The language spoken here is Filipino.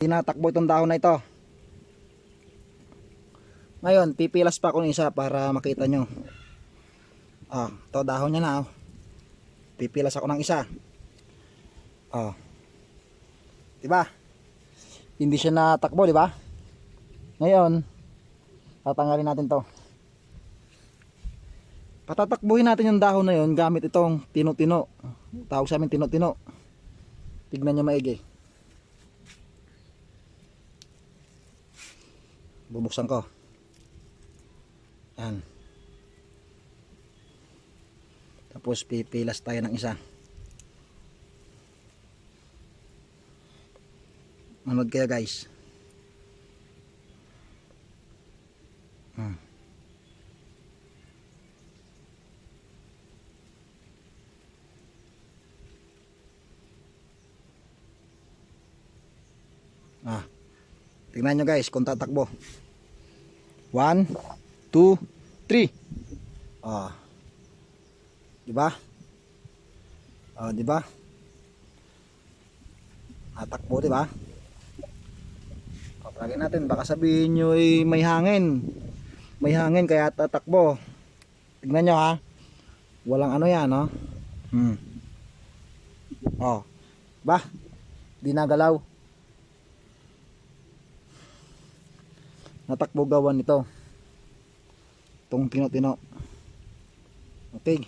Tinatakbo itong dahon na ito. Ngayon, pipilas pa ako ng isa para makita nyo. Ito dahon niya na. Pipilas ako ng isa. Diba? Hindi siya natakbo, diba? Ngayon, tatanggalin natin to. Patatakbuhin natin yung dahon na yun gamit itong tino-tino. Tawag sa amin tino-tino. Tignan nyo maigi. Bubuksan ko. Yan. Tapos pipilas tayo ng isa. Manood kayo guys. Tingnan nyo guys kung tatakbo. 1, 2, 3. Diba? Diba? Tatakbo, diba? Palagay natin, baka sabihin nyo may hangin. May hangin kaya tatakbo. Tingnan nyo ha. Walang ano yan, no? Diba? Di nagalaw. Natakbo gawan nito. Itong tino-tino. Okay.